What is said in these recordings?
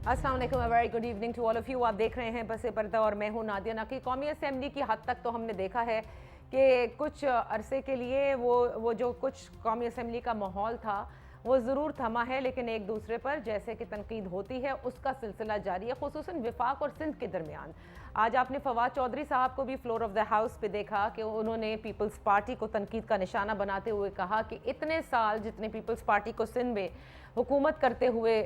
अस्सलाम वालेकुम, very good evening to all of you. आप देख रहे हैं पसे पर्दा और मैं हूं नादिया नकी। कौमी असेंबली की हद तक तो हमने देखा है कि कुछ अरसे के लिए वो जो कुछ कौमी असेंबली का माहौल था वो ज़रूर थमा है, लेकिन एक दूसरे पर जैसे कि तनकीद होती है उसका सिलसिला जारी है, खुसूसन विफाक और सिंध के दरमियान। आज आपने फवाद चौधरी साहब को भी फ्लोर ऑफ द हाउस पे देखा कि उन्होंने पीपल्स पार्टी को तनकीद का निशाना बनाते हुए कहा कि इतने साल जितने पीपल्स पार्टी को सिंध में हुकूमत करते हुए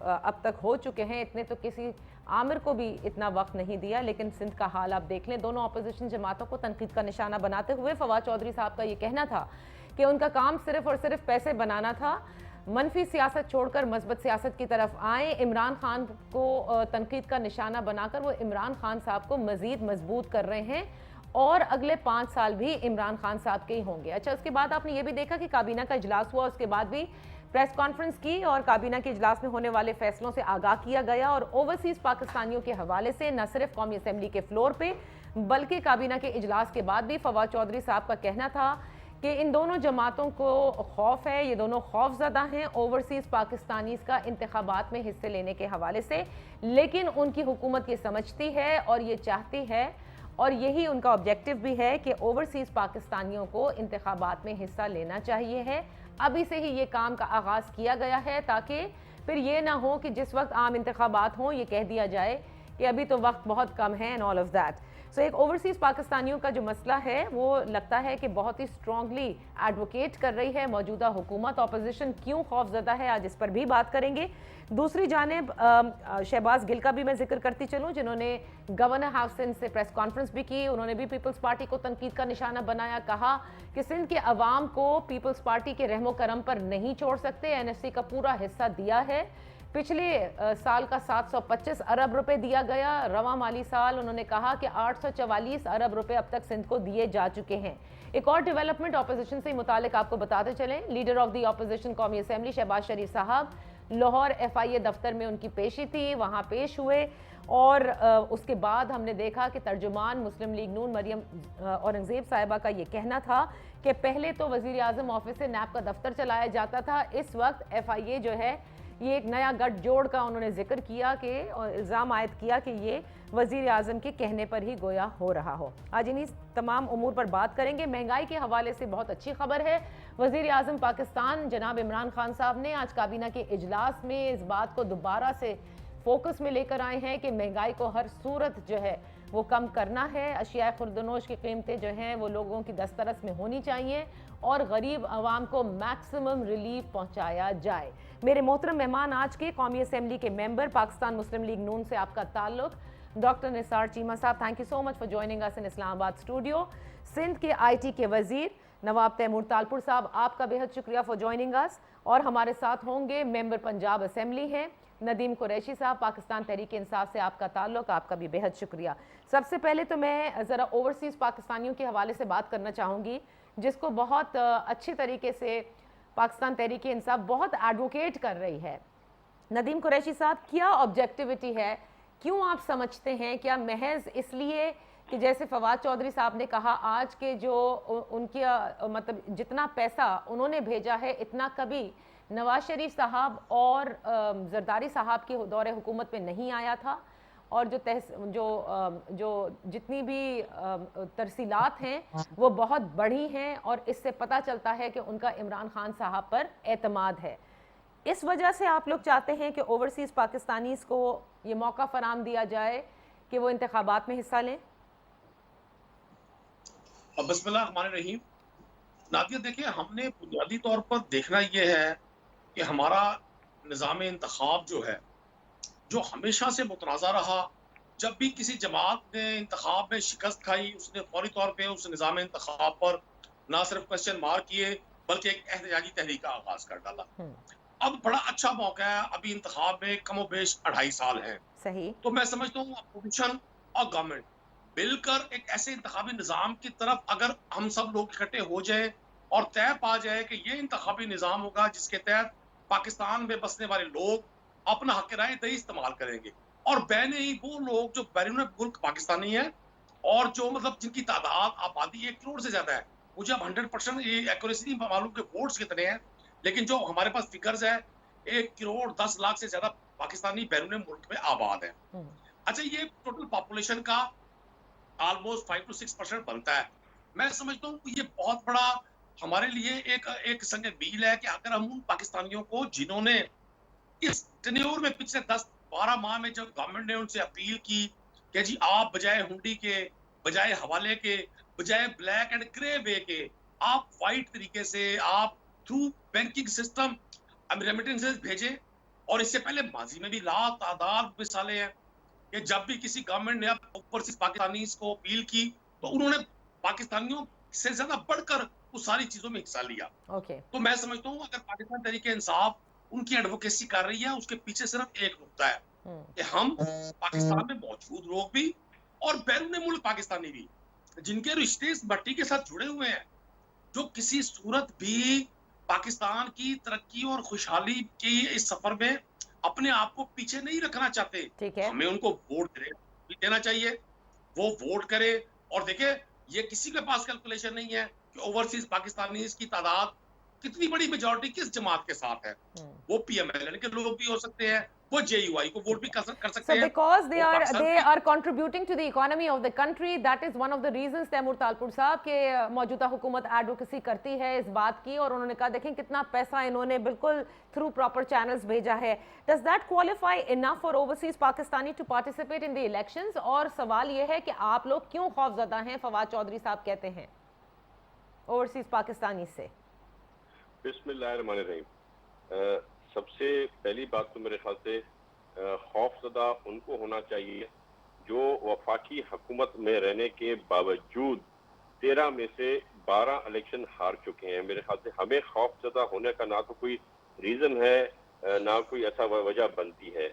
अब तक हो चुके हैं, इतने तो किसी आमिर को भी इतना वक्त नहीं दिया। लेकिन सिंध का हाल आप देख लें, दोनों अपोजिशन जमातों को तनकीद का निशाना बनाते हुए फवाद चौधरी साहब का ये कहना था कि उनका काम सिर्फ और सिर्फ पैसे बनाना था, मनफी सियासत छोड़कर मस्बत सियासत की तरफ आए। इमरान खान को तनकीद का निशाना बनाकर वो इमरान खान साहब को मजीद मजबूत कर रहे हैं और अगले 5 साल भी इमरान खान साहब के ही होंगे। अच्छा, उसके बाद आपने ये भी देखा कि काबीना का इजलास हुआ, उसके बाद भी प्रेस कॉन्फ्रेंस की और काबीना के इजलास में होने वाले फैसलों से आगाह किया गया। और ओवरसीज पाकिस्तानियों के हवाले से न सिर्फ कौमी असेंबली के फ्लोर पे बल्कि काबीना के इजलास के बाद भी फवाद चौधरी साहब का कहना था कि इन दोनों जमातों को खौफ है, ये दोनों खौफजदा हैं ओवरसीज पाकिस्तानीज का इंतखाबात में हिस्से लेने के हवाले से। लेकिन उनकी हुकूमत ये समझती है और ये चाहती है और यही उनका ऑब्जेक्टिव भी है कि ओवरसीज पाकिस्तानियों को इंतखाबात में हिस्सा लेना चाहिए है। अभी से ही ये काम का आगाज़ किया गया है ताकि फिर ये ना हो कि जिस वक्त आम इंतखाबात हों ये कह दिया जाए कि अभी तो वक्त बहुत कम है एंड ऑल ऑफ दैट। सो एक ओवरसीज पाकिस्तानियों का जो मसला है वो लगता है कि बहुत ही स्ट्रांगली एडवोकेट कर रही है मौजूदा हुकूमत। अपोजिशन क्यों खौफजदा है, आज इस पर भी बात करेंगे। दूसरी जानिब शहबाज गिल का भी मैं जिक्र करती चलूँ, जिन्होंने गवर्नर हाउस सिंध से प्रेस कॉन्फ्रेंस भी की। उन्होंने भी पीपल्स पार्टी को तनकीद का निशाना बनाया, कहा कि सिंध के अवाम को पीपल्स पार्टी के रहमो करम पर नहीं छोड़ सकते। एनएफसी का पूरा हिस्सा दिया है, पिछले साल का 725 अरब रुपए दिया गया। रवा माली साल उन्होंने कहा कि 844 अरब रुपए अब तक सिंध को दिए जा चुके हैं। एक और डेवलपमेंट ऑपोजिशन से मुतालिक आपको बताते चलें, लीडर ऑफ द ऑपोजिशन कौमी असेंबली शहबाज शरीफ साहब लाहौर FIA दफ्तर में उनकी पेशी थी, वहाँ पेश हुए और उसके बाद हमने देखा कि तर्जुमान मुस्लिम लीग नून मरियम औरंगजेब साहिबा का ये कहना था कि पहले तो वज़ीर आज़म ऑफिस से नैब का दफ्तर चलाया जाता था, इस वक्त FIA जो है ये एक नया गठजोड़ का उन्होंने जिक्र किया कि इल्ज़ाम आयद किया कि ये वज़ीर आज़म के कहने पर ही गोया हो रहा हो। आज इन्हीं तमाम उमूर पर बात करेंगे। महंगाई के हवाले से बहुत अच्छी खबर है, वज़ीर आज़म पाकिस्तान जनाब इमरान खान साहब ने आज काबीना के इजलास में इस बात को दोबारा से फोकस में लेकर आए हैं कि महंगाई को हर सूरत जो है वो कम करना है। अशिया खुर्दनोश की कीमतें जो हैं वो लोगों की दस्तरस में होनी चाहिए और गरीब आवाम को मैक्सिमम रिलीफ पहुंचाया जाए। मेरे मोहतरम मेहमान आज के कौमी असेंबली के मेंबर, पाकिस्तान मुस्लिम लीग नून से आपका ताल्लुक, डॉक्टर निसार चीमा साहब, thank you so much for joining us in Islamabad studio. Sindh के IT के वजीर नवाब तैमूर तालपुर साहब, आपका बेहद शुक्रिया फॉर ज्वाइनिंग अस। और हमारे साथ होंगे मेंबर पंजाब असेंबली हैं नदीम कुरैशी साहब, पाकिस्तान तहरीक इंसाफ से आपका ताल्लुक, आपका भी बेहद शुक्रिया। सबसे पहले तो मैं ज़रा ओवरसीज़ पाकिस्तानियों के हवाले से बात करना चाहूँगी, जिसको बहुत अच्छी तरीके से पाकिस्तान तहरीक इंसाफ बहुत एडवोकेट कर रही है। नदीम कुरैशी साहब, क्या ऑब्जेक्टिविटी है, क्यों आप समझते हैं, क्या महज इसलिए कि जैसे फवाद चौधरी साहब ने कहा आज के जो उनकी मतलब जितना पैसा उन्होंने भेजा है इतना कभी नवाज शरीफ साहब और जरदारी साहब की दौरे हुकूमत में नहीं आया था, और जो जितनी भी तरसीलात हैं वो बहुत बड़ी हैं और इससे पता चलता है कि उनका इमरान खान साहब पर एतमाद है। इस वजह से आप लोग चाहते हैं कि ओवरसीज़ पाकिस्तानीज़ को ये मौका फराम दिया जाए कि वो इंतखाबात में हिस्सा लें। अब बिस्मिल्लाह रहमान रहीम। नादिया, देखिए, हमने बुनियादी तौर पर देखना यह है कि हमारा निज़ाम इंतखाब जो है, जो हमेशा से मुतनाज़ा रहा, जब भी किसी जमात ने इंतखाब में शिकस्त खाई उसने फौरी तौर पे उस निज़ाम इंतखाब पर ना सिर्फ क्वेश्चन मार्क किए बल्कि एक एहतजाजी तहरीक का आगाज कर डाला। अब बड़ा अच्छा मौका है, अभी इंतखाब में कमोबेश 2.5 साल है, सही। तो मैं समझता हूँ अपोजिशन और गवर्नमेंट मिलकर एक ऐसे इंतखाबी निज़ाम की तरफ अगर हम सब लोग इकट्ठे हो जाए और तय पा जाए कि ये इंतखाबी निज़ाम होगा जिसके तहत पाकिस्तान में बसने वाले लोग अपना हक राय दही इस्तेमाल करेंगे, और बैने ही वो लोग जो बैरून मुल्क पाकिस्तानी है और जो मतलब जिनकी तादाद आबादी 1 करोड़ से ज्यादा है। मुझे अब 100% ये एक्यूरेसी नहीं मालूम कि वोट्स कितने हैं, लेकिन जो हमारे पास फिगर्स है 1 करोड़ 10 लाख से ज्यादा पाकिस्तानी बैरून मुल्क में आबाद है। हम्म, अच्छा, ये टोटल पॉपुलेशन का ऑलमोस्ट 5 to 6% बनता है। मैं समझता हूँ ये बहुत बड़ा हमारे लिए एक एक संग मील है कि अगर हम उन पाकिस्तानियों को जिन्होंने इस टेन्योर में पिछले 10-12 माह में जब गवर्नमेंट ने उनसे अपील की कि जी आप बजाय हुंडी के, बजाय हवाले के, बजाय ब्लैक एंड ग्रे वे के, आप व्हाइट तरीके से आप थ्रू बैंकिंग सिस्टम रेमिटेंसेस भेजें। और इससे पहले माजी में भी लातादाद मिसालें हैं कि जब भी किसी गवर्नमेंट ने ओवरसीज पाकिस्तानी को अपील की तो उन्होंने पाकिस्तानियों से ज्यादा बढ़कर उस सारी चीजों में हिस्सा लिया। ओके, तो मैं समझता हूँ अगर पाकिस्तान तरीके इंसाफ उनकी एडवोकेसी कर रही है, उसके पीछे सिर्फ एक नुकता है कि हम पाकिस्तान में मौजूद लोग भी और बैरून मुल्क पाकिस्तानी भी जिनके रिश्ते इस मट्टी के साथ जुड़े हुए हैं, जो किसी सूरत भी पाकिस्तान की तरक्की और खुशहाली की इस सफर में अपने आप को पीछे नहीं रखना चाहते। ठीक है। हमें उनको वोट देना चाहिए, वो वोट करे। और देखिए, ये किसी के पास कैलकुलेशन नहीं है कि ओवरसीज पाकिस्तानी की तादाद कितनी बड़ी मेजॉरिटी किस जमात के साथ है। वो पीएमएलएन के लोग भी हो सकते हैं, वो जेयूआई को वोट भी कर सकते So हैं, because वो पाकिस्तान they की are contributing to the economy of the country, that is one of the reasons Taimur Talpur साहब के मौजूदा हुकूमत एडवोकेसी करती है इस बात की, और उन्होंने कहा देखें कितना पैसा इन्होंने बिल्कुल थ्रू प्रॉपर चैनल्स भेजा है। Does that qualify enough for overseas Pakistani to participate in the elections? और सवाल ये है कि आप लोग क्यों खौफजदा हैं, फवाद चौधरी साहब कहते हैं ओवरसीज पाकिस्तानी से। बिस्मिल्लाहिर्रहमानिर्रहीम। सबसे पहली बात तो मेरे ख्याल से खौफजदा उनको होना चाहिए जो वफाकी हुकूमत में रहने के बावजूद 13 में से 12 इलेक्शन हार चुके हैं। मेरे ख्याल से हमें खौफजदा होने का ना तो कोई रीजन है, ना कोई ऐसा वजह बनती है।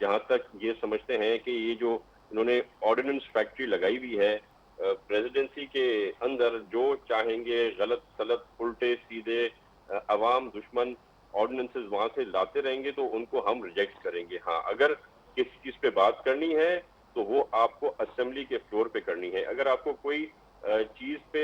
जहां तक ये समझते हैं कि ये जो इन्होंने ऑर्डिनेंस फैक्ट्री लगाई हुई है प्रेसिडेंसी के अंदर, जो चाहेंगे गलत सलत उल्टे सीधे अवाम दुश्मन ऑर्डिनेंसेस वहां से लाते रहेंगे तो उनको हम रिजेक्ट करेंगे। हाँ, अगर किस चीज पे बात करनी है तो वो आपको असेंबली के फ्लोर पे करनी है। अगर आपको कोई चीज पे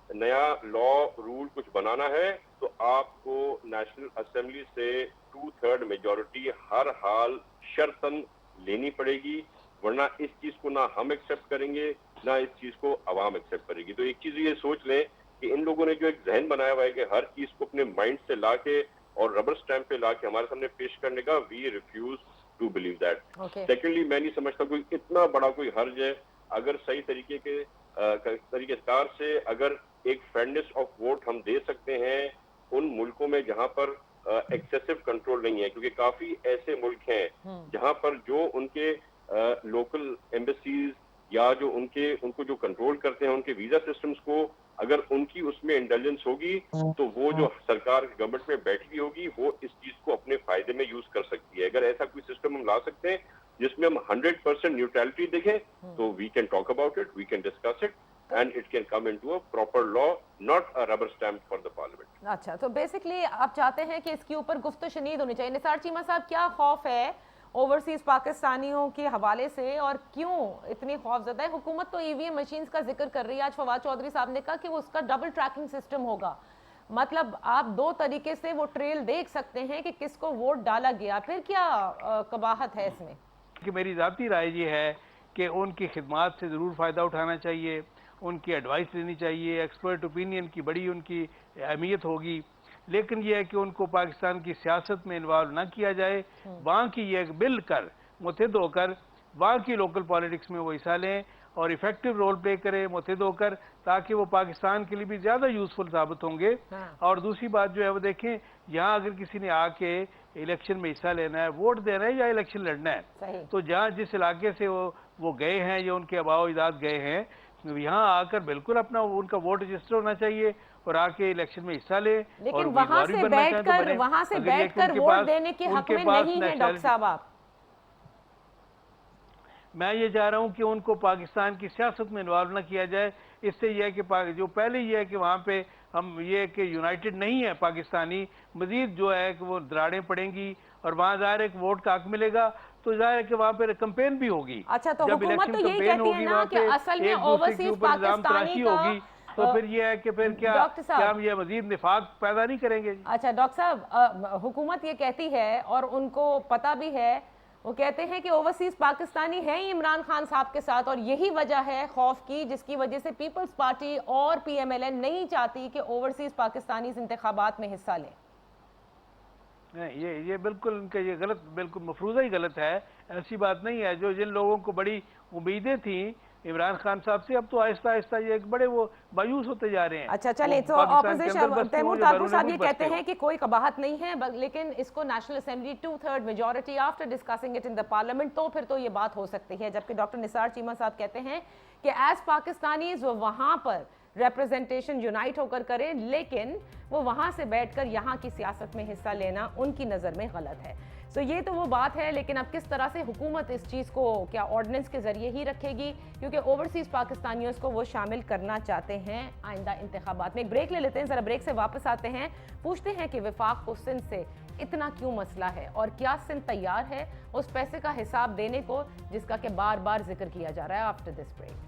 नया लॉ रूल कुछ बनाना है तो आपको नेशनल असेंबली से 2/3 मेजॉरिटी हर हाल शर्तन लेनी पड़ेगी, वरना इस चीज को ना हम एक्सेप्ट करेंगे ना इस चीज को अवाम एक्सेप्ट करेगी। तो एक चीज ये सोच लें कि इन लोगों ने जो एक जहन बनाया हुआ है कि हर चीज को अपने माइंड से लाके और रबर स्टैंप पे लाके हमारे सामने पेश करने का, we refuse to believe that. Secondly, मैं नहीं समझता कोई इतना बड़ा कोई हर्ज है अगर सही तरीकेकार से अगर एक फेयरनेस ऑफ वोट हम दे सकते हैं उन मुल्कों में जहां पर एक्सेसिव कंट्रोल नहीं है, क्योंकि काफी ऐसे मुल्क हैं जहां पर जो उनके लोकल एम्बेसीज या जो उनको जो कंट्रोल करते हैं उनके वीजा सिस्टम्स को, अगर उनकी उसमें इंटेलिजेंस होगी तो वो जो सरकार गवर्नमेंट में बैठी हुई होगी वो इस चीज को अपने फायदे में यूज कर सकती है। अगर ऐसा कोई सिस्टम हम ला सकते हैं जिसमें हम 100% न्यूट्रलिटी देखें तो we can talk about it, we can discuss it and it can come into a proper law, not a rubber stamp for the parliament. अच्छा, तो बेसिकली आप चाहते हैं कि इसके ऊपर गुफ्त शनीद होनी चाहिए। निसार चीमा साहब, क्या खौफ है ओवरसीज पाकिस्तानियों के हवाले से और क्यों इतनी खौफजदा है? हुकूमत तो ईवीएम मशीन्स का जिक्र कर रही है। आज फवाद चौधरी साहब ने कहा कि वो उसका डबल ट्रैकिंग सिस्टम होगा, मतलब आप 2 तरीके से वो ट्रेल देख सकते हैं कि किसको वोट डाला गया। फिर क्या कबाहत है इसमें? कि मेरी ज़ाती राय ये है कि उनकी खिदमात से ज़रूर फ़ायदा उठाना चाहिए, उनकी एडवाइस लेनी चाहिए, एक्सपर्ट ओपिनियन की बड़ी उनकी अहमियत होगी, लेकिन यह है कि उनको पाकिस्तान की सियासत में इन्वॉल्व ना किया जाए। वहाँ की ये बिल कर मुतहद होकर वहाँ की लोकल पॉलिटिक्स में वो हिस्सा लें और इफेक्टिव रोल प्ले करें मुतहद होकर, ताकि वो पाकिस्तान के लिए भी ज़्यादा यूज़फुल साबित होंगे। और दूसरी बात जो है वो देखें, यहाँ अगर किसी ने आके इलेक्शन में हिस्सा लेना है, वोट देना है या इलेक्शन लड़ना है, तो जहाँ जिस इलाके से वो गए हैं या उनके आबाओ अजदाद गए हैं, यहाँ आकर बिल्कुल अपना उनका वोट रजिस्टर होना चाहिए और आके इलेक्शन में हिस्सा ले। लेकिन वहाँ से बैठकर वोट देने के हक में नहीं है डॉक्टर साहब आप। मैं ये चाह रहा हूँ कि उनको पाकिस्तान की सियासत में इन्वॉल्व न किया जाए। इससे यह है कि जो पहले ये है कि वहाँ पे हम ये कि यूनाइटेड नहीं है पाकिस्तानी, मजीद जो है कि वो दरारें पड़ेंगी और वहाँ ज़ाहिर है कि वोट का हक मिलेगा तो जाहिर है कि वहाँ पे कैंपेन भी होगी। अच्छा, तो हुकूमत तो यही कहती है ना कि असल में ओवरसीज पाकिस्तानी का तो फिर ये है कि फिर क्या डॉक्टर साहब, क्या हम ये मजीद निफाक पैदा नहीं करेंगे जी? अच्छा डॉक्टर साहब, हुकूमत ये कहती है और उनको पता भी है, वो कहते हैं कि ओवरसीज पाकिस्तानी हैं ही इमरान खान साहब के साथ, और यही वजह है खौफ की जिसकी वजह से पीपल्स पार्टी और पीएमएलएन नहीं चाहती कि ओवरसीज पाकिस्तानी इंतखाबात में हिस्सा लें। नहीं, ये बिल्कुल इनका ये गलत, बिल्कुल मफरूज़ा ही गलत है। ऐसी बात नहीं है। जो जिन लोगों को बड़ी उम्मीदें थी इमरान खान साहब से, अब तो आहिस्ता आहिस्ता ये एक बड़े वो मायूस होते जा रहे हैं। अच्छा चलें, तो पाकिस्तान के अंदर ऑपोजिशन बसते तैमूर हो या तारकुर बैरून साहब ये मुल्क कहते बसते हो। हैं कि कोई कबाहत नहीं है, लेकिन इसको national assembly 2/3 majority after discussing it in the parliament, तो फिर तो ये बात हो सकती है। जबकि डॉक्टर निसार चीमा साहब कहते हैं कि एज पाकिस्तानीज वो वहाँ पर रिप्रेजेंटेशन यूनाइट होकर करें, लेकिन वो वहाँ से बैठकर यहाँ की सियासत में हिस्सा लेना उनकी नज़र में गलत है। सो ये तो वो बात है, लेकिन अब किस तरह से हुकूमत इस चीज़ को क्या ऑर्डिनेंस के ज़रिए ही रखेगी, क्योंकि ओवरसीज़ पाकिस्तानियों को वो शामिल करना चाहते हैं आइंदा इंतखाबात में। एक ब्रेक ले लेते हैं, ज़रा ब्रेक से वापस आते हैं, पूछते हैं कि वफाक को सिंध से इतना क्यों मसला है और क्या सिंध तैयार है उस पैसे का हिसाब देने को जिसका कि बार बार जिक्र किया जा रहा है। After this break.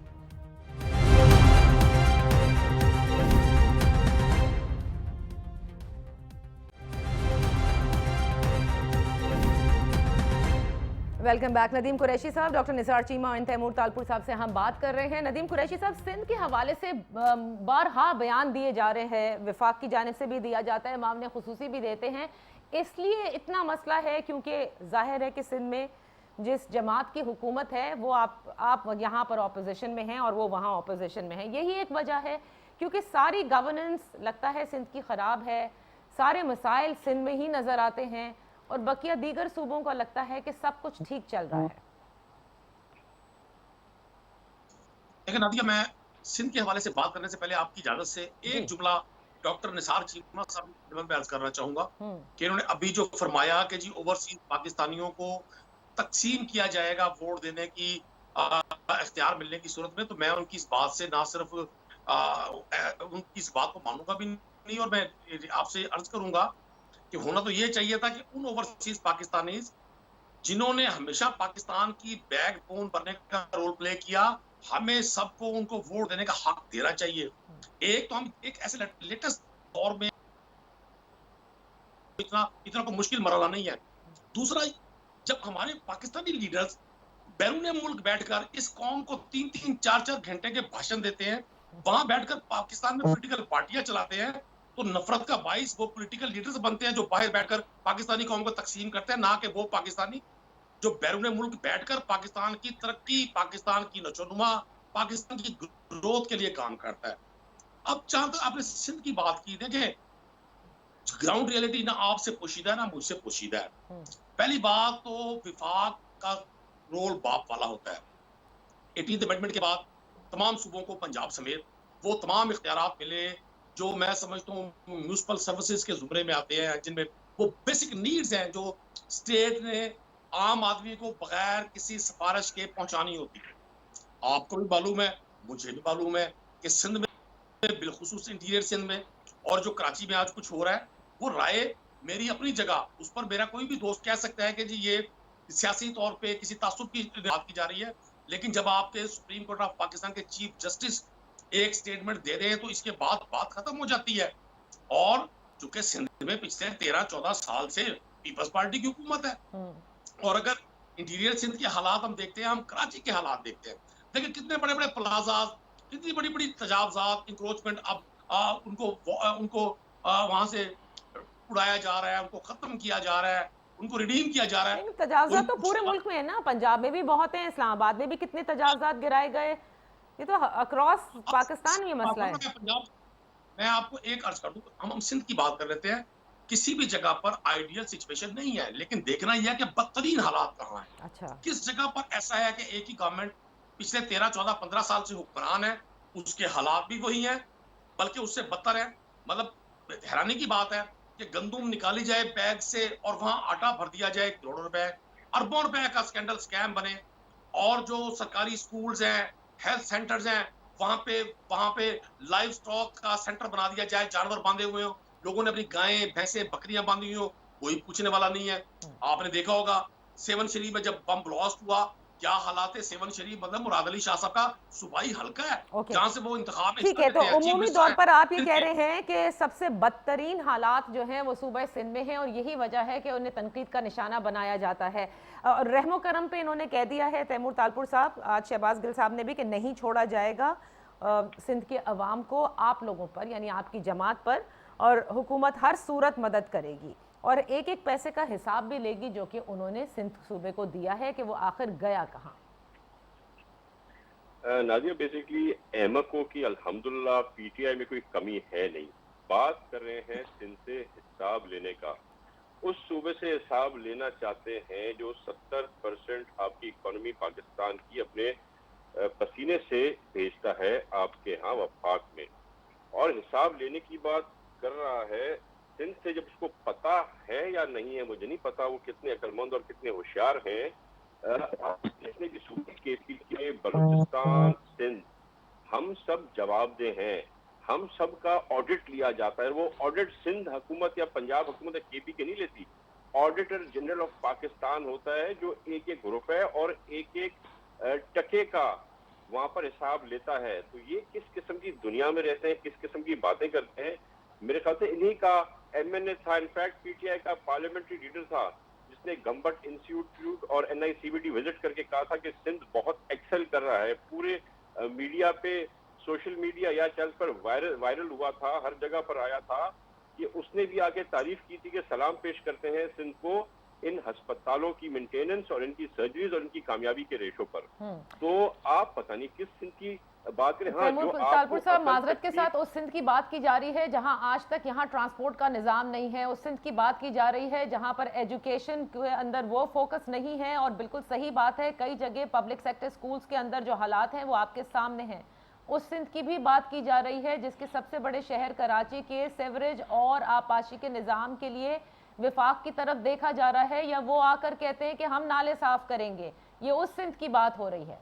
Welcome back. Nadeem Qureshi साहब, डॉक्टर निसार चीमा और तैमूर तालपुर साहब से हम बात कर रहे हैं। नदीम कुरैशी साहब, सिंध के हवाले से बारहा बयान दिए जा रहे हैं, वफाक की जानिब से भी दिया जाता है, मामले खुसूसी भी देते हैं, इसलिए इतना मसला है क्योंकि जाहिर है कि सिंध में जिस जमात की हुकूमत है वो आप यहाँ पर अपोजिशन में हैं और वो वहाँ अपोजिशन में है। यही एक वजह है क्योंकि सारी गवर्नेंस लगता है सिंध की ख़राब है, सारे मसाइल सिंध में ही नज़र आते हैं और बकिया दीगर सूबों को लगता है कि सब कुछ ठीक चल रहा है। लेकिन नादिया, मैं सिंध के हवाले से बात करने से पहले आपकी इजाजत से एक जुमला डॉक्टर निसार चीमा साहब में अर्ज करना चाहूंगा कि इन्होंने अभी जो फरमाया कि जी ओवरसीज पाकिस्तानियों को तकसीम किया जाएगा वोट देने की इख्तियार मिलने की सूरत में, तो मैं उनकी इस बात से ना सिर्फ उनकी इस बात को मानूंगा भी नहीं, और मैं आपसे अर्ज करूंगा कि होना तो ये चाहिए था कि उन ओवरसीज पाकिस्तानी जिन्होंने हमेशा पाकिस्तान की बैकबोन बनने का रोल प्ले किया, हमें सबको उनको वोट देने का हक देना चाहिए। एक तो हम एक ऐसे लेटेस्ट दौर में इतना को मुश्किल मरहला नहीं है। दूसरा, जब हमारे पाकिस्तानी लीडर्स बैरून मुल्क बैठकर इस कौम को 3-3, 4-4 घंटे के भाषण देते हैं, वहां बैठकर पाकिस्तान में पॉलिटिकल पार्टियां चलाते हैं, तो नफरत का बाइस वो पॉलिटिकल लीडर्स बनते हैं जो बाहर बैठकर पाकिस्तानी कौम को तकसीम करते हैं, ना कि वो पाकिस्तानी जो बैरून मुल्क बैठकर पाकिस्तान की तरक्की, पाकिस्तान की नशोनुमा, पाकिस्तान की ग्रोथ के लिए काम करता है। अब जहां तक आपने सिंध की बात की, देखें ग्राउंड रियलिटी ना आपसे पोशीदा है ना मुझसे पोशीदा है। पहली बात तो विफाक का रोल बाप वाला होता है। 18th अमेंडमेंट के बाद तमाम सूबों को पंजाब समेत वो तमाम इख्तियारात मिले जो मैं समझता हूँ म्यूनिसिपल सर्विसेज के जुमरे में आते हैं, जिनमें वो बेसिक नीड्स हैं जो स्टेट ने आम आदमी को बगैर किसी सिफारिश के पहुंचानी होती है। आपको भी मालूम है, मुझे भी मालूम है कि सिंध में, बिलखुसूस इंटीरियर सिंध में और जो कराची में आज कुछ हो रहा है, वो राय मेरी अपनी जगह, उस पर मेरा कोई भी दोस्त कह सकता है कि जी ये सियासी तौर पे किसी तासुब की बात की जा रही है, लेकिन जब आपके सुप्रीम कोर्ट ऑफ पाकिस्तान के चीफ जस्टिस एक स्टेटमेंट दे रहे हैं तो इसके बाद बात खत्म हो जाती है। और चूंकि सिंध में पिछले 13-14 साल से पीपल्स पार्टी की हुकूमत है, और अगर इंटीरियर सिंध के हालात हम देखते हैं, हम कराची के हालात देखते हैं, देखिए कितने बड़े बड़े प्लाजा, कितनी बड़ी बड़ी तजावजात, इंक्रोचमेंट, अब उनको वहां से उड़ाया जा रहा है, उनको खत्म किया जा रहा है, उनको रिडीम किया जा रहा है। तजावजात तो पूरे मुल्क में है ना, पंजाब में भी बहुत है, इस्लामाबाद में भी कितने तजावजात गिराए गए, ये तो अक्रॉस पाकिस्तान में मसला है। पंजाब, मैं आपको एक अर्ज कर दूं, हम सिंध की बात कर लेते हैं, किसी भी जगह पर आइडियल सिचुएशन नहीं है, लेकिन देखना यह है कि बदतरीन हालात कहाँ हैं। अच्छा, किस जगह पर ऐसा है कि एक ही गवर्नमेंट पिछले 13-14-15 साल से हुक्मरान है, उसके हालात भी वही हैं, बल्कि उससे बदतर है। मतलब हैरानी की बात है कि गंदुम निकाली जाए बैग से और वहां आटा भर दिया जाए करोड़ों रुपए, अरबों रुपए का स्कैंडल स्कैम बने, और जो सरकारी स्कूल्स हैं, हेल्थ सेंटर्स हैं, वहां पे लाइव स्टॉक का सेंटर बना दिया जाए, जानवर बांधे हुए हो, लोगों ने अपनी गायें भैंसे बकरियां बांधी हुई हो, कोई पूछने वाला नहीं है। आपने देखा होगा सेवन श्री में जब बम ब्लास्ट हुआ क्या हालात है सेवन शरीफ मतलब मुराद अली शाह साहब का सूबाई हल्का है ओके, जहां से वो इंतखाब में ठीक हिस्सा है। तो लेते हैं, चीफ उमूमी मिनिस्टर तौर हैं। पर आप ये फिर कह ये- रहे हैं कि सबसे बदतरीन हालात जो हैं वो सूबे सिंध में हैं और यही वजह है कि उन्हें तनकीद का निशाना बनाया जाता है। और रहमो करम पे इन्होंने कह दिया है तैमूर तालपुर साहब, आज शहबाज गिल साहब ने भी, कि नहीं छोड़ा जाएगा सिंध के अवाम को, आप लोगों पर यानी आपकी जमात पर, और हुकूमत हर सूरत मदद करेगी और एक एक पैसे का हिसाब भी लेगी जो कि उन्होंने सिंध सूबे को दिया है कि वो आखिर गया कहाँ। नादिया, बेसिकली अहमको की अल्हम्दुलिल्लाह पीटीआई में कोई कमी है नहीं। बात कर रहे हैं सिंध से हिसाब लेने का। उस सूबे से हिसाब लेना चाहते हैं जो 70% आपकी इकोनॉमी पाकिस्तान की अपने पसीने से भेजता है आपके यहाँ वफाक में, और हिसाब लेने की बात कर रहा है सिंध से। जब उसको पता है या नहीं है मुझे नहीं पता, वो कितने अक्लमंद और कितने होशियार हैं। जितने भी सूबे केपी के बलूचिस्तान सिंध हम सब जवाबदेह हैं, हम सब का ऑडिट लिया जाता है। वो ऑडिट सिंध हुकूमत या पंजाब हुकूमत या केपी के नहीं लेती, ऑडिटर जनरल ऑफ पाकिस्तान होता है जो एक एक रुपए और एक एक टके का वहां पर हिसाब लेता है। तो ये किस किस्म की दुनिया में रहते हैं, किस किस्म की बातें करते हैं। मेरे ख्याल से इन्हीं का एमएनए था, इनफैक्ट पीटीआई का पार्लियामेंट्री लीडर था जिसने गम्बट इंस्टीट्यूट और एनआईसीबीटी विजिट करके कहा था कि सिंध बहुत एक्सेल कर रहा है। पूरे मीडिया पे, सोशल मीडिया या चैनल पर वायरल हुआ था, हर जगह पर आया था कि उसने भी आके तारीफ की थी कि सलाम पेश करते हैं सिंध को इन अस्पतालों की मेंटेनेंस और इनकी सर्जरीज और इनकी कामयाबी के रेशो पर। तो आप पता नहीं किस सिंध की बात करें। हाँ, जो तालपुर साहब, माजरत के साथ उस सिंध की बात की जा रही है जहां आज तक यहाँ ट्रांसपोर्ट का निज़ाम नहीं है, उस सिंध की बात की जा रही है जहां पर एजुकेशन के अंदर वो फोकस नहीं है। और बिल्कुल सही बात है, कई जगह पब्लिक सेक्टर स्कूल्स के अंदर जो हालात हैं वो आपके सामने हैं। उस सिंध की भी बात की जा रही है जिसके सबसे बड़े शहर कराची के सेवरेज और आबपाशी के निज़ाम के लिए विफाक की तरफ देखा जा रहा है, या वो आकर कहते हैं कि हम नाले साफ करेंगे। ये उस सिंध की बात हो रही है।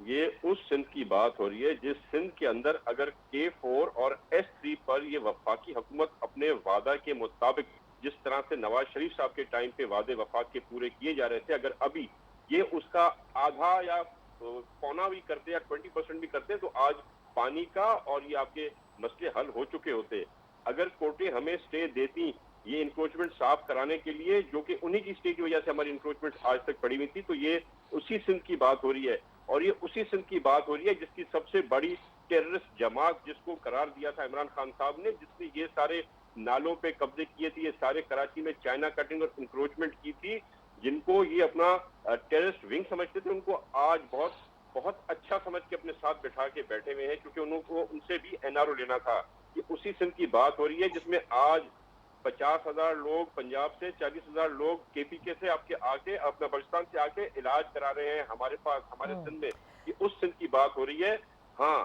ये उस सिंध की बात हो रही है जिस सिंध के अंदर अगर K4 और S3 पर ये वफाकी हुकूमत अपने वादा के मुताबिक जिस तरह से नवाज शरीफ साहब के टाइम पे वादे वफाक के पूरे किए जा रहे थे, अगर अभी ये उसका आधा या पौना भी करते या 20% भी करते तो आज पानी का और ये आपके मसले हल हो चुके होते। अगर कोर्टें हमें स्टे देती ये इंक्रोचमेंट साफ कराने के लिए, जो कि उन्हीं की स्टे की वजह से हमारी इंक्रोचमेंट आज तक पड़ी हुई थी, तो ये उसी सिंध की बात हो रही है। और ये उसी सिंध की बात हो रही है जिसकी सबसे बड़ी टेररिस्ट जमात जिसको करार दिया था इमरान खान साहब ने, जिसने ये सारे नालों पे कब्जे किए थे, ये सारे कराची में चाइना कटिंग और इंक्रोचमेंट की थी, जिनको ये अपना टेररिस्ट विंग समझते थे, उनको आज बहुत बहुत अच्छा समझ के अपने साथ बिठा के बैठे हुए हैं, क्योंकि उनको उनसे भी एनआरओ लेना था। ये उसी सिंध की बात हो रही है जिसमें आज 50,000 लोग पंजाब से, 40,000 लोग केपीके से आपके आके अपना बलूचिस्तान से आके इलाज करा रहे हैं हमारे पास, हमारे सिंध में। ये उस सिंध की बात हो रही है। हाँ,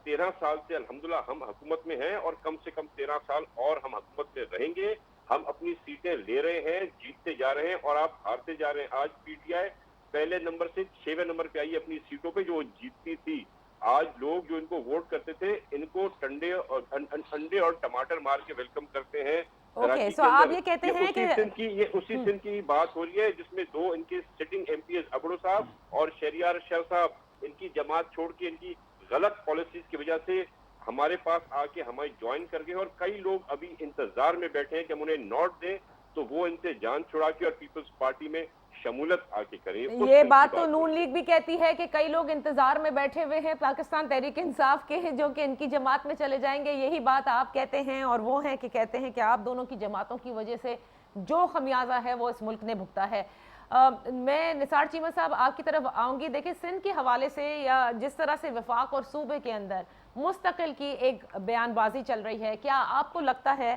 13 साल से अल्हम्दुलिल्लाह हम हुकूमत में हैं और कम से कम 13 साल और हम हुकूमत में रहेंगे। हम अपनी सीटें ले रहे हैं, जीतते जा रहे हैं और आप हारते जा रहे हैं। आज पीटीआई पहले नंबर से 6वें नंबर पे आई अपनी सीटों पे जो जीतती थी। आज लोग जो इनको वोट करते थे इनको अंडे और टमाटर मार के वेलकम करते हैं। ओके, सो आप ये कहते हैं कि ये उसी सिंध की बात हो रही है जिसमें दो इनके सिटिंग एमपीएस अबड़ो साहब और शहरियार शह साहब, इनकी जमात छोड़ के इनकी गलत पॉलिसीज की वजह से हमारे पास आके हमें ज्वाइन कर गए और कई लोग अभी इंतजार में बैठे हैं कि हम उन्हें नोट दें तो वो इनसे जान छुड़ा के और पीपल्स पार्टी में शमूलत आके करें। ये बात तो नून लीग भी कहती है कि कई लोग इंतजार में बैठे हुए हैं पाकिस्तान तहरीक इंसाफ के, जो कि इनकी जमात में चले जाएंगे। यही बात आप कहते हैं और वो हैं कि कहते हैं कि आप दोनों की जमातों की वजह से जो खमियाजा है वो इस मुल्क ने भुगता है। मैं निसार चीमा साहब आपकी तरफ आऊंगी। देखिए, सिंध के हवाले से या जिस तरह से वफाक और सूबे के अंदर मुस्तकिल की एक बयानबाजी चल रही है, क्या आपको लगता है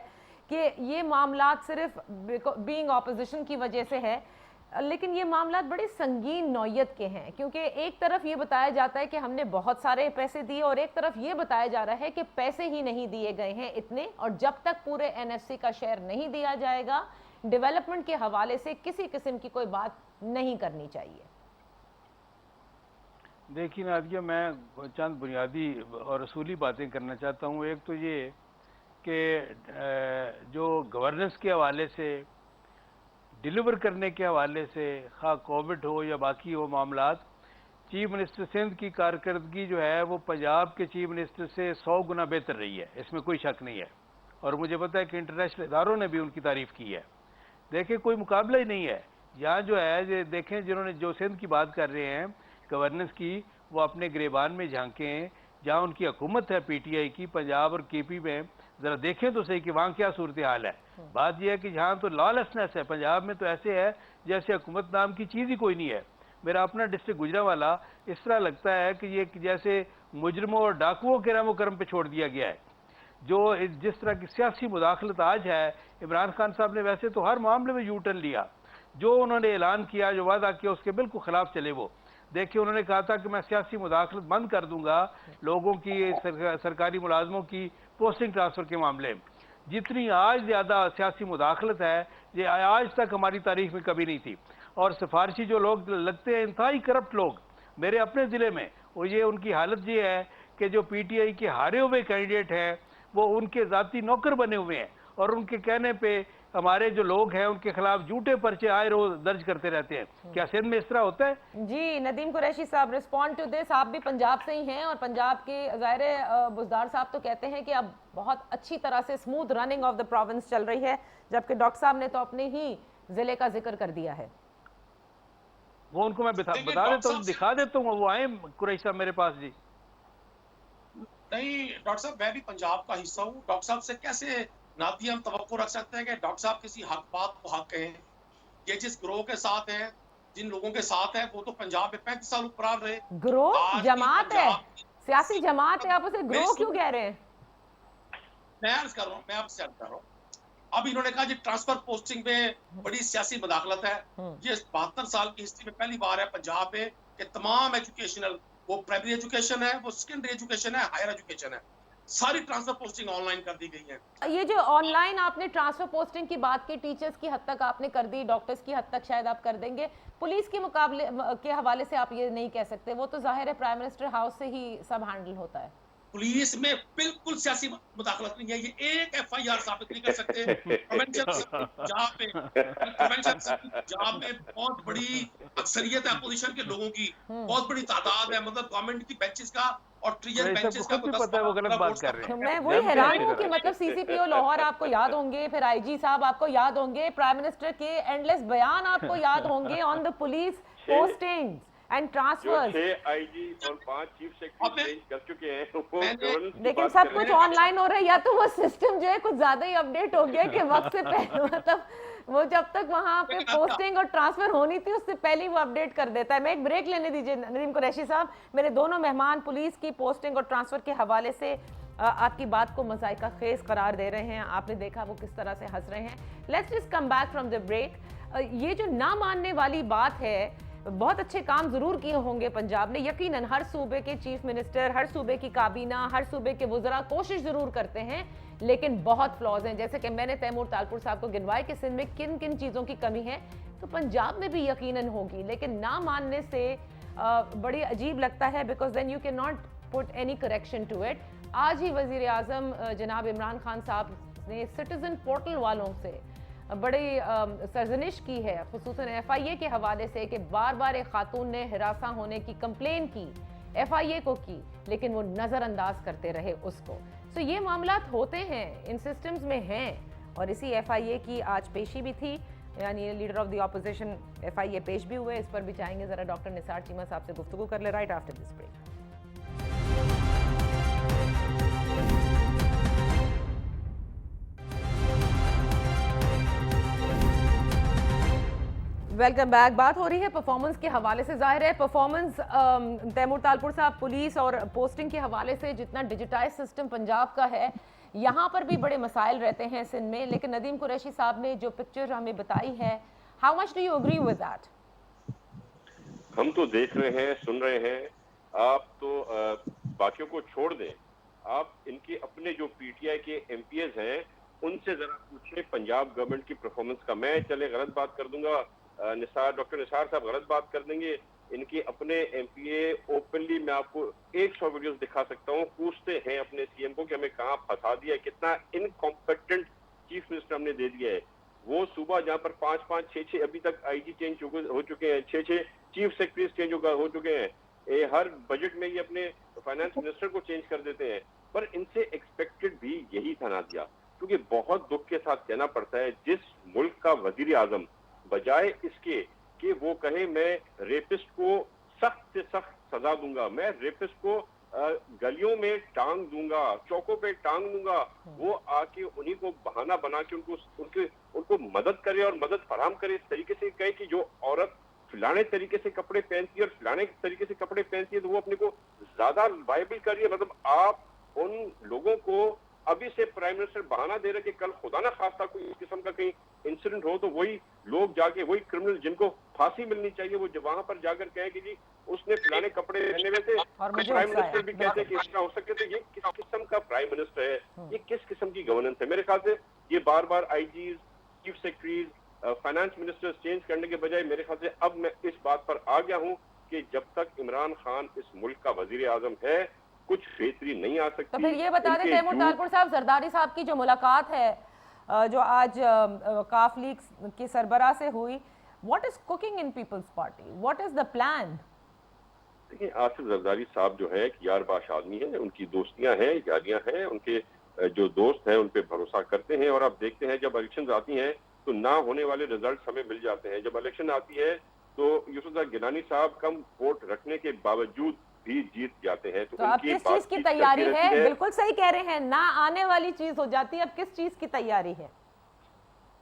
कि ये मामला सिर्फ बीइंग ऑपोजिशन की वजह से है, लेकिन ये मामला बड़े संगीन नौयत के हैं? क्योंकि एक तरफ ये बताया जाता है कि हमने बहुत सारे पैसे दिए और एक तरफ ये बताया जा रहा है कि पैसे ही नहीं दिए गए हैं इतने, और जब तक पूरे एनएफसी का शेयर नहीं दिया जाएगा डेवलपमेंट के हवाले से किसी किस्म की कोई बात नहीं करनी चाहिए। देखिए नादिया, मैं चंद बुनियादी और असूली बातें करना चाहता हूँ। एक तो ये कि जो गवर्नेंस के हवाले से डिलीवर करने के हवाले से, खा कोविड हो या बाकी हो मामलात, चीफ मिनिस्टर सिंध की कारकर्दगी जो है वो पंजाब के चीफ मिनिस्टर से 100 गुना बेहतर रही है, इसमें कोई शक नहीं है। और मुझे पता है कि इंटरनेशनल इदारों ने भी उनकी तारीफ की है। देखिए कोई मुकाबला ही नहीं है यहाँ जो है। देखें जिन्होंने जो सिंध की बात कर रहे हैं गवर्नेंस की, वो अपने गिरेबान में झांकें जहाँ उनकी हुकूमत है पीटीआई की, पंजाब और केपी में, ज़रा देखें तो सही कि वहाँ क्या सूरत हाल है। बात यह है कि जहाँ तो लॉलेसनेस है, पंजाब में तो ऐसे है जैसे हुकूमत नाम की चीज़ ही कोई नहीं है। मेरा अपना डिस्ट्रिक्ट गुजरांवाला इस तरह लगता है कि ये जैसे मुजरमों और डाकुओं के रमो करम पे छोड़ दिया गया है। जो जिस तरह की सियासी मुदाखलत आज है, इमरान खान साहब ने वैसे तो हर मामले में यू टर्न लिया, जो उन्होंने ऐलान किया, जो वादा किया, उसके बिल्कुल खिलाफ चले। वो देखिए उन्होंने कहा था कि मैं सियासी मुदाखलत बंद कर दूंगा लोगों की, सरकारी मुलाजमों की पोस्टिंग ट्रांसफर के मामले में। जितनी आज ज़्यादा सियासी मुदाखलत है ये आज तक हमारी तारीख में कभी नहीं थी। और सिफारशी जो लोग लगते हैं इंतहाई करप्ट लोग मेरे अपने ज़िले में, वो ये उनकी हालत ये है कि जो पीटीआई के हारे हुए कैंडिडेट हैं वो उनके ज़ाती नौकर बने हुए हैं और उनके कहने पे हमारे जो लोग हैं उनके खिलाफ झूठे पर्चे आए रोज दर्ज करते रहते हैं। क्या सिंध में इस तरह होता है? जी नदीम कुरैशी साहब, रिस्पॉन्ड टू दिस। आप भी पंजाब से ही हैं और पंजाब के ज़ाहिर बुज़दार साहब तो कहते हैं कि अब बहुत अच्छी तरह से smooth running of the province चल रही है, जबकि डॉक्टर साहब ने तो अपने ही जिले का जिक्र कर दिया है। वो उनको मैं बता देता हूँ, दिखा देता हूँ, वो आए कुरैशी साहब मेरे पास। जी नहीं डॉक्टर साहब, मैं भी पंजाब का हिस्सा हूँ। डॉक्टर साहब से कैसे नादिया हम तवक्को रख सकते हैं कि डॉक्टर साहब किसी हक बात को हक कहें? ये जिस ग्रोह के साथ है, जिन लोगों के साथ है, वो तो पंजाब में 35 साल उपरार रहे। ग्रोह जमात है, सियासी जमात है, आप उसे ग्रोह क्यों कह रहे हैं? मैं अर्ज कर रहा हूँ, मैं आपसे अर्ज कर रहा हूँ। अब इन्होंने कहा जी ट्रांसफर पोस्टिंग में बड़ी सियासी मुदाखलत है। ये 72 साल की हिस्ट्री में पहली बार है पंजाब में कि तमाम एजुकेशनल, वो प्राइमरी एजुकेशन है, वो सेकेंडरी एजुकेशन है, हायर एजुकेशन है, सारी ट्रांसफर पोस्टिंग ऑनलाइन कर दी गई है। ये जो ऑनलाइन आपने ट्रांसफर पोस्टिंग की बात की, टीचर्स की हद तक आपने कर दी, डॉक्टर्स की हद तक शायद आप कर देंगे, पुलिस के मुकाबले के हवाले से आप ये नहीं कह सकते। वो तो जाहिर है प्राइम मिनिस्टर हाउस से ही सब हैंडल होता है। पुलिस में बिल्कुल सियासी मुदाखलत नहीं है। ये एक एफआईआर साबित नहीं कर सकते। पंजाब में बहुत बड़ी अक्सरियत है अपोजिशन के लोगों की, बहुत बड़ी तादाद है। मतलब गवर्नमेंट की बेंचेस का और ट्रियल बेंचेस का तो पता है वो गलत बात कर रहे हैं। मैं वही हैरान हूँ कि मतलब सीसीपीओ लाहौर आपको याद होंगे, फिर आईजी साहब आपको याद होंगे, प्राइम मिनिस्टर के एंडलेस बयान आपको याद होंगे on the police postings and transverse. 6 IG और 5 चीफ सेक्रेटरी चेंज कर चुके हैं। लेकिन सब कुछ ऑनलाइन हो रहा है, या तो वो सिस्टम जो है कुछ ज्यादा ही अपडेट हो गया कि वक्त से पहले मतलब वो जब तक वहां पे पोस्टिंग और ट्रांसफर होनी थी उससे पहले वो अपडेट कर देता है। मैं एक ब्रेक लेने दीजिए नदीम कुरैशी साहब। मेरे दोनों मेहमान पुलिस की पोस्टिंग और ट्रांसफर के हवाले से आपकी बात को मज़ाइका खेज करार दे रहे हैं। आपने देखा वो किस तरह से हंस रहे हैं। Let's just come back from the break. ये जो ना मानने वाली बात है, बहुत अच्छे काम जरूर किए होंगे पंजाब ने, यकीनन हर सूबे के चीफ मिनिस्टर, हर सूबे की काबीना, हर सूबे के वुज़रा कोशिश जरूर करते हैं, लेकिन बहुत फ्लॉज हैं। जैसे कि मैंने तैमूर तालपुर साहब को गिनवाया कि सिंध में किन किन चीज़ों की कमी है, तो पंजाब में भी यकीनन होगी। लेकिन ना मानने से बड़ी अजीब लगता है, because then you can not put any correction to it. आज ही वज़ीर आज़म जनाब इमरान खान साहब ने सिटीजन पोर्टल वालों से बड़ी सरजनिश की है, खुसूसन एफआईए के हवाले से, कि बार बार एक खातून ने हिरासा होने की कंप्लेन की, एफआईए को की, लेकिन वो नज़रअंदाज करते रहे उसको। तो ये मामलात होते हैं, इन सिस्टम्स में हैं। और इसी एफआईए की आज पेशी भी थी, यानी leader of the opposition FIA पेश भी हुए। इस पर भी चाहेंगे ज़रा डॉक्टर निसार चीमा साहब से गुफ्तगू कर ले, right after this break. Welcome back. बात हो रही है परफॉर्मेंस के हवाले से। जाहिर है परफॉर्मेंस तैमूर तालपुर साहब पुलिस और पोस्टिंग के हवाले से, जितना डिजिटाइज सिस्टम पंजाब का है, यहाँ पर भी बड़े मसाइल रहते हैं सिंध में। लेकिन नदीम कुरैशी साहब ने जो पिक्चर हमें बताई है, how much do you agree with that? हम तो देख रहे हैं, सुन रहे हैं। आप तो बाकियों को छोड़ दें, आप इनके अपने जो पीटीआई के एमपीएस हैं उनसे जरा पूछें पंजाब गवर्नमेंट की परफॉर्मेंस का। मैं चले गलत बात कर दूंगा, डॉक्टर निसार साहब गलत बात कर देंगे। इनके अपने एमपीए ओपनली मैं आपको 100 वीडियोस दिखा सकता हूँ, पूछते हैं अपने सीएम को कि हमें कहाँ फंसा दिया है, कितना इनकॉम्पिटेंट चीफ मिनिस्टर हमने दे दिया है। वो सूबा जहाँ पर 5-5, 6-6 अभी तक आईजी चेंज हो चुके हैं, 6-6 चीफ सेक्रेटरीज चेंज हो चुके हैं। हर बजट में ये अपने फाइनेंस मिनिस्टर को चेंज कर देते हैं, पर इनसे एक्सपेक्टेड भी यही था नादिया, क्योंकि बहुत दुख के साथ कहना पड़ता है, जिस मुल्क का वजीर आजम बजाय इसके कि वो कहे मैं रेपिस्ट को सख्त से सख्त सजा दूंगा, मैं रेपिस्ट को गलियों में टांग दूंगा, चौकों पे टांग दूंगा, वो आके उन्हीं को बहाना बना के उनको मदद करे और मदद फराहम करे, इस तरीके से कहे कि जो औरत फलाने तरीके से कपड़े पहनती है और फलाने तरीके से कपड़े पहनती है तो वो अपने को ज्यादा वायबल कर रही है। मतलब आप उन लोगों को अभी से प्राइम मिनिस्टर बहाना दे रहे कि कल खुदा ना खास्ता कोई इस किस्म का कहीं इंसिडेंट हो तो वही लोग जाके, वही क्रिमिनल जिनको फांसी मिलनी चाहिए, वो जब वहां पर जाकर कहे कि जी उसने फलाने कपड़े पहने हुए थे, प्राइम मिनिस्टर भी कहते हैं कि इसका हो सके। तो ये किस किस्म का प्राइम मिनिस्टर है, ये किस किस्म की गवर्नेंस है? मेरे ख्याल से ये बार बार IGs, chief secretaries, finance minister change करने के बजाय मेरे ख्याल से अब मैं इस बात पर आ गया हूं कि जब तक इमरान खान इस मुल्क का वजीर आजम है, कुछ बेहतरी नहीं आ सकती। तो फिर ये बता दें तैमूर तालपुर साहब, जरदारी साहब की जो मुलाकात है जो आज काफ लीग की सरबराह से हुई, what is cooking in people's party, what is the plan? देखिए, आसिफ जरदारी साहब जो है यार बाश आदमी है, उनकी दोस्तियां हैं, यारियां हैं, उनके जो दोस्त हैं उन पे भरोसा करते हैं। और आप देखते हैं जब इलेक्शंस आती हैं तो ना होने वाले रिजल्ट हमें मिल जाते हैं। जब इलेक्शन आती है तो यूसुफ गिलानी साहब कम वोट रखने के बावजूद भी जीत जाते हैं। तो अब किस चीज की तैयारी है? बिल्कुल सही कह रहे हैं, ना आने वाली चीज हो जाती है, अब किस चीज की तैयारी है?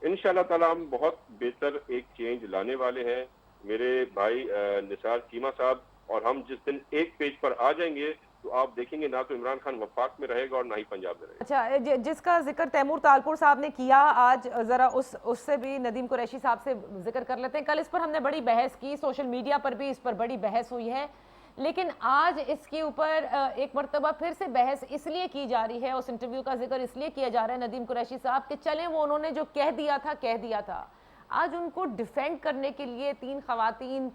इंशाल्लाह ताला हम बहुत बेहतर एक चेंज लाने वाले हैं मेरे भाई निसार चीमा साहब, और हम जिस दिन एक पेज पर आ जाएंगे तो आप देखेंगे ना तो इमरान खान वफाक में रहेगा और ना ही पंजाब में रहेगा। अच्छा, जिसका जिक्र तैमूर तालपुर साहब ने किया आज, जरा उससे भी नदीम कुरैशी साहब से जिक्र कर लेते हैं। कल इस पर हमने बड़ी बहस की, सोशल मीडिया पर भी इस पर बड़ी बहस हुई है, लेकिन आज इसके ऊपर एक मरतबा फिर से बहस इसलिए की जा रही है, उस इंटरव्यू का जिक्र इसलिए किया जा रहा है नदीम कुरैशी साहब के, चलें वो उन्होंने जो कह दिया था, आज उनको डिफेंड करने के लिए 3 खवातीन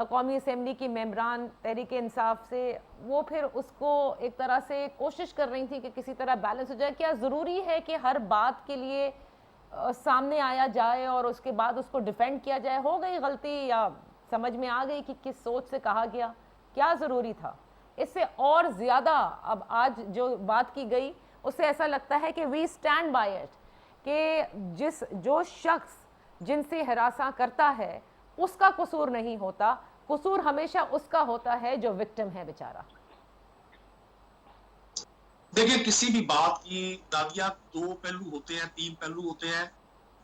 कौमी असेंबली की मेंबरान तहरीक इंसाफ से, वो फिर उसको एक तरह से कोशिश कर रही थी कि किसी तरह बैलेंस हो जाए। क्या ज़रूरी है कि हर बात के लिए सामने आया जाए और उसके बाद उसको डिफेंड किया जाए? हो गई गलती या समझ में आ गई कि किस सोच से कहा गया, क्या ज़रूरी था? इससे और ज़्यादा अब आज जो बात की गई उससे ऐसा लगता है कि वी स्टैंड बाय इट, कि जो शख्स जिनसे हरासा करता है उसका कसूर नहीं होता, कसूर हमेशा उसका होता है जो विक्टिम है बेचारा। देखिए, किसी भी बात की दादिया 2 पहलू होते हैं, 3 पहलू होते हैं।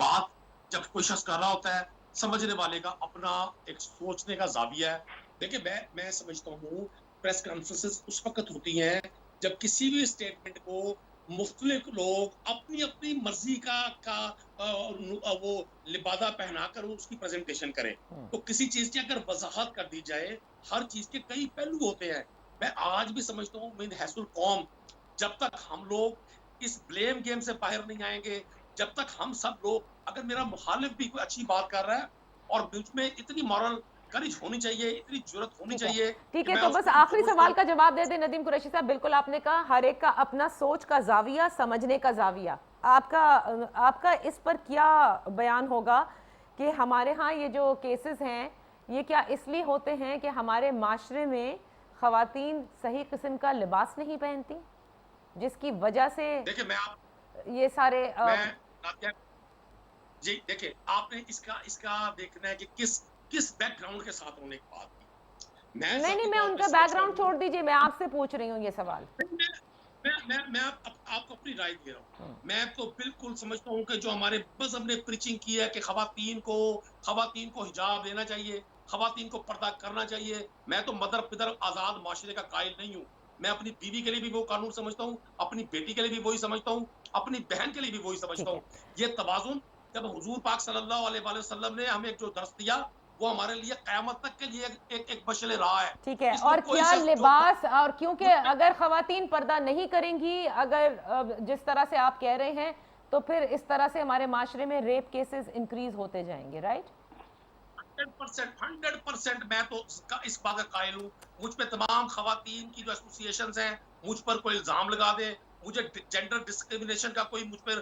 बात जब कोई शख्स कर रहा होता है, समझने वाले का अपना एक सोचने का जाविया है। देखिए, मैं समझता हूँ प्रेस कॉन्फ्रेंसेस उस वक्त होती हैं जब किसी भी स्टेटमेंट को मुख्तलिफ लोग अपनी अपनी मर्जी का वो लिबादा पहनाकर उसकी प्रेजेंटेशन करें। तो किसी चीज की अगर वजाहत कर दी जाए, हर चीज के कई पहलू होते हैं। मैं आज भी समझता हूँ मिन हैसुल कौम, जब तक हम लोग इस ब्लेम गेम से बाहर नहीं आएंगे, जब तक हम सब लोग, अगर मेरा मुखालिफ भी कोई अच्छी बात कर रहा है और बीच में इतनी मॉरल करेज होनी चाहिए, इतनी जुर्रत होनी चाहिए। ठीक है, तो बस आखिरी सवाल का जवाब दे दें नदीम कुरैशी साहब। बिल्कुल आपने कहा हर एक का अपना सोच का जाविया, समझने का जाविया। आपका इस पर क्या बयान होगा कि हमारे यहाँ ये जो केसेस हैं ये क्या इसलिए होते हैं कि हमारे माशरे में ख़वातीन सही किस्म का लिबास नहीं पहनती, जिसकी वजह से देखिए ये सारे जी देखिए, आपने इसका देखना है कि किस बैकग्राउंड के साथ उन्होंने बात की। मैं उनका बैकग्राउंड छोड़ दीजिए, मैं आपसे पूछ रही हूँ ये सवाल। मैं आपको अपनी राय दे रहा हूँ। मैं तो बिल्कुल समझता हूँ कि जो हमारे मज़हब ने प्रीचिंग की है कि खवातीन को हिजाब लेना चाहिए, खवातीन को पर्दा करना चाहिए। मैं तो मदर पिदर आजाद माशरे का कायल नहीं हूँ। मैं अपनी बीवी के लिए भी वो कानून समझता हूँ, अपनी बेटी के लिए भी वही समझता हूँ, अपनी बहन के लिए भी वही समझता हूँ। ये तवाज़ुन जब हुजूर पाक सल्लल्लाहु अलैहि वसल्लम ने हमें जो दर्स दिया, वो हमारे लिए क़यामत तक के लिए एक मशअल राह है। ठीक है, और क्या लिबास, और क्योंकि अगर खवातीन पर्दा नहीं करेंगी, अगर जिस तरह से आप कह रहे हैं, तो फिर इस तरह से हमारे माशरे में रेप केसेस इंक्रीज होते जाएंगे, राइट? 100% मैं तो इस बात का कायल हूँ। मुझ पे तमाम खवातीन की जो एसोसिएशंस हैं, मुझ पर कोई इल्जाम लगा दे, मुझे जेंडर डिस्क्रिमिनेशन का कोई मुझ पर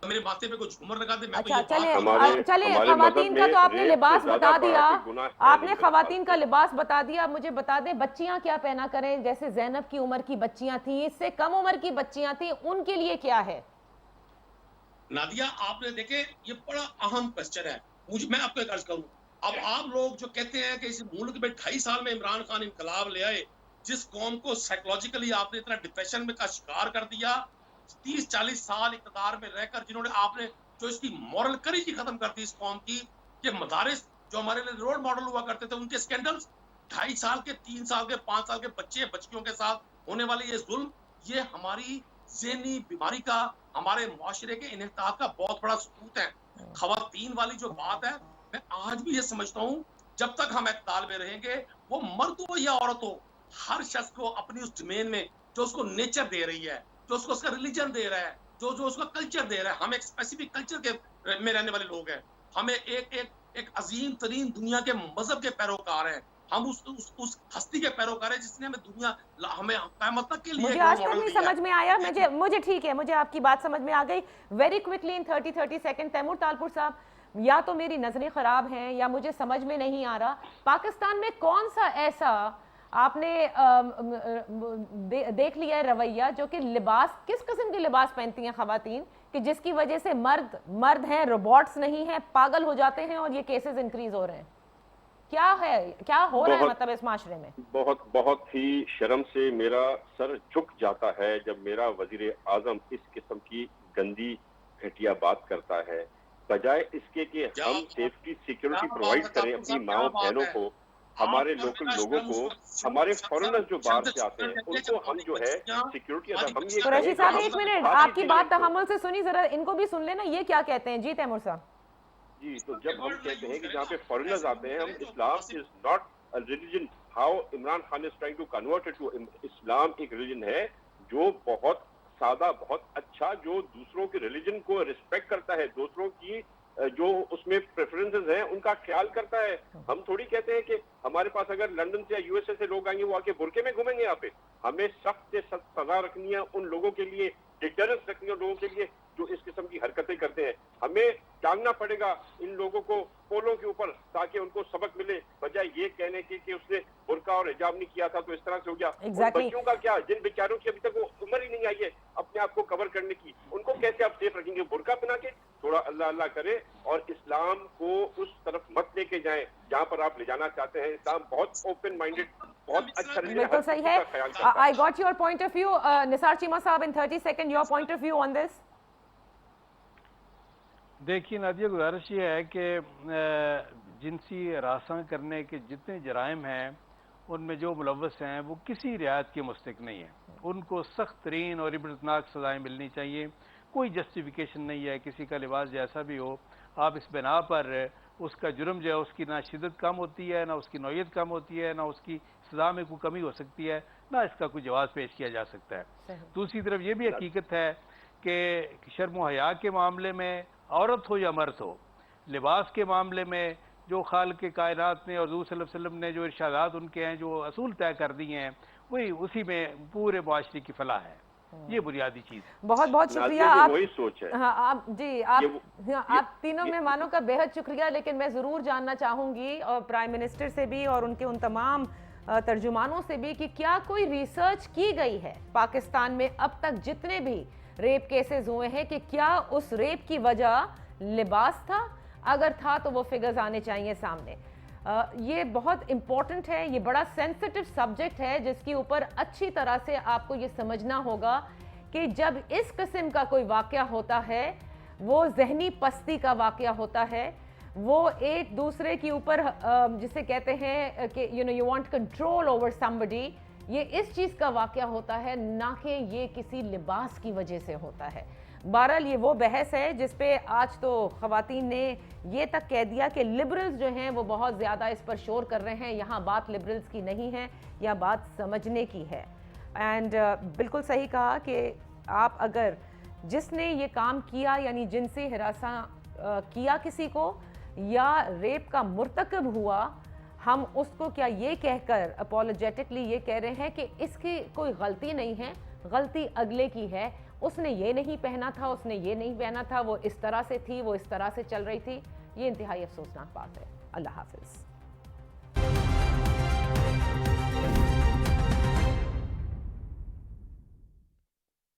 मेरे माथे पे कोई झूमर लगा दे, मैं तो अच्छा, ये बात चले हमारे चले हमारे खवातीन मजहब का में तो आपने रेप लिबास से बता ज्यादा दिया, बड़ा कोई गुनाह है आपने नहीं मेरे खवातीन ख्याल का से। लिबास बता दिया। मुझे बता दें बच्चियां क्या पहना करें, जैसे ज़ैनब की उम्र की बच्चियां थी, इससे कम उम्र की बच्चियां थी, उनके लिए क्या है? नादिया आपने देखे, ये बड़ा अहम क्वेश्चन है। मुझे मैं आपको एक अर्ज करूं, अब आप लोग जो कहते हैं कि इस मुल्क में 2.5 साल में इमरान खान इनकलाब ले आए, जिस कौम को साइकोलॉजिकली आपने इतना डिप्रेशन में का शिकार कर दिया, 30-40 साल इकतदार में रहकर जिन्होंने आपने जो इसकी मॉरल करेज ही खत्म कर दी इस कौम की, कि मदारिस जो हमारे लिए रोल मॉडल हुआ करते थे, उनके स्कैंडल्स, 2.5 साल के, 3 साल के, 5 साल के बच्चे बच्चियों के साथ होने वाले ये जुल्म, ये हमारी ज़हनी बीमारी का, हमारे मुआशरे के इन्हिताह का बहुत बड़ा सबूत है। खवातीन वाली जो बात है, मैं आज भी ये समझता हूँ, जब तक हम इक़्तिदार में रहेंगे, वो मर्द हो या औरत हो, हर शख्स को अपनी उस ज़मीन में जो उसको नेचर दे रही है, जो उसको उसका रिलीजन दे रहा है, जो जो उसका कल्चर दे रहा है, हम एक स्पेसिफिक कल्चर के में रहने वाले लोग हैं। हमें एक अज़ीम तरीन दुनिया के मज़हब के पैरोकार हैं। हम उस हस्ती के पैरोकार हैं जिसने हमें हमें क़यामत तक के लिए मुझे एक रोल आज तक मॉडल नहीं दिया है। समझ में आया। मुझे ठीक है, मुझे आपकी बात समझ में आ गई। Very quickly in 30 second, Taimur Talpur साहब, या तो मेरी नजरें खराब हैं या मुझे समझ में नहीं आ रहा, पाकिस्तान में कौन सा ऐसा आपने देख लिया है रवैया, जो कि लिबास, किस किस्म के लिबास पहनती हैं खवातीन, कि जिसकी वजह से मर्द हैं, रोबोट्स नहीं हैं, पागल हो जाते हैं और ये केसेस इंक्रीज हो रहे हैं? क्या है, क्या हो रहा है मतलब इस माशरे में? बहुत ही शर्म से मेरा सर झुक जाता है जब मेरा वजीर आजम इस किस्म की गंदी घटिया बात करता है, बजाय इसके कि हम सेफ्टी सिक्योरिटी प्रोवाइड करें अपनी माओ बहनों को, हमारे लोकल लोगों को, हमारे फॉरेनर्स जो बाहर से आते हैं उनको हम जो है सिक्योरिटी अगर हम ये कुरैशी कहें कि साहब हम एक मिनट, भारतीय आपकी बात citizens को- तहम्मुल से सुनी, जरा इनको भी सुन लेना, ये क्या कहते हैं। जी तैमूर साहब। जी, तो जब हम कहते हैं कि जहाँ पे फॉरेनर्स आते हैं, हम Islam is not a religion, how Imran Khan is trying to convert it to Islam एक रिलीजन है जो बहुत सादा, बहुत अच्छा, जो दूसरों के रिलीजन को रिस्पेक्ट करता है, दूसरों की जो उसमें प्रेफरेंसेस हैं उनका ख्याल करता है। हम थोड़ी कहते हैं कि हमारे पास अगर लंदन से या यूएसए से लोग आएंगे वो आके बुरके में घूमेंगे यहाँ पे। हमें सख्त से सख्त सजा रखनी है उन लोगों के लिए, डिटरेंस रखनी है उन लोगों के लिए जो इस किस्म की हरकतें करते हैं। हमें टांगना पड़ेगा इन लोगों को पोलों के ऊपर ताकि उनको सबक मिले, बजाय ये कहने के कि उसने बुर्का और हिजाब नहीं किया था तो इस तरह से हो गया। Exactly. बच्चों का क्या, जिन बेचारों की अभी तक वो उम्र ही नहीं आई है अपने आप को कवर करने की, उनको कैसे आप सेफ रखेंगे? बुर्का पहना के थोड़ा अल्लाह अल्लाह करे और इस्लाम को उस तरफ मत लेके जाएं जहां पर आप ले जाना चाहते हैं। इस्लाम बहुत ओपन माइंडेड, बहुत अच्छा बिल्कुल सही है। I got your point of view. Nisar Cheema साहब, इन 30 second your point of view on this. देखिए नादिया, गुजारिश ये है कि जिनसी हरासा करने के जितने जराइम हैं उनमें जो मुलव्वस हैं वो किसी रियायत के मुस्तक नहीं है। उनको सख्त तरीन और इबरतनाक सजाएं मिलनी चाहिए। कोई जस्टिफिकेशन नहीं है किसी का लिबास जैसा भी हो, आप इस बिना पर उसका जुर्म जो है उसकी ना शिद्दत कम होती है, ना उसकी नौयत कम होती है, ना उसकी सजा में कोई कमी हो सकती है, ना इसका कोई जवाब पेश किया जा सकता है। दूसरी तरफ ये भी हकीकत है कि शर्म व हया के मामले में औरत हो या मर्द हो, लिबास के मामले में जो खालिक के कायनात ने और रसूल सल्लल्लाहु अलैहि वसल्लम ने जो इरशादात उनके हैं, जो असूल तय कर दिए हैं, वही उसी में पूरे मुआशरे की फलाह है। ये बुनियादी चीज। बहुत बहुत शुक्रिया। आप वही सोच है। हाँ, आप जी, आप तीनों मेहमानों का बेहद शुक्रिया। लेकिन मैं ज़रूर जानना चाहूँगी और प्राइम मिनिस्टर से भी और उनके उन तमाम तर्जुमानों से भी कि क्या कोई रिसर्च की गई है पाकिस्तान में अब तक जितने भी रेप केसेस हुए हैं, कि क्या उस रेप की वजह लिबास था? अगर था तो वो फिगर्स आने चाहिए सामने। ये बहुत इम्पॉर्टेंट है, ये बड़ा सेंसिटिव सब्जेक्ट है जिसके ऊपर अच्छी तरह से आपको ये समझना होगा कि जब इस किस्म का कोई वाक़या होता है, वो जहनी पस्ती का वाक़या होता है, वो एक दूसरे के ऊपर जिसे कहते हैं कि you want control over somebody, ये इस चीज़ का वाक़या होता है, ना कि ये किसी लिबास की वजह से होता है। बहरहाल ये वो बहस है जिस पे आज तो ख़वातीन ने ये तक कह दिया कि लिबरल्स जो हैं वो बहुत ज़्यादा इस पर शोर कर रहे हैं। यहाँ बात लिबरल्स की नहीं है, यह बात समझने की है। एंड बिल्कुल सही कहा कि आप अगर जिसने ये काम किया, यानी जिनसे हिरासा किया किसी को, या रेप का मुर्तकब हुआ, हम उसको क्या ये कहकर अपोलोजेटिकली ये कह रहे हैं कि इसकी कोई गलती नहीं है, गलती अगले की है, उसने ये नहीं पहना था, उसने ये नहीं पहना था, वो इस तरह से थी, वो इस तरह से चल रही थी। ये इंतहाई अफसोसनाक बात है। अल्लाह हाफिज़।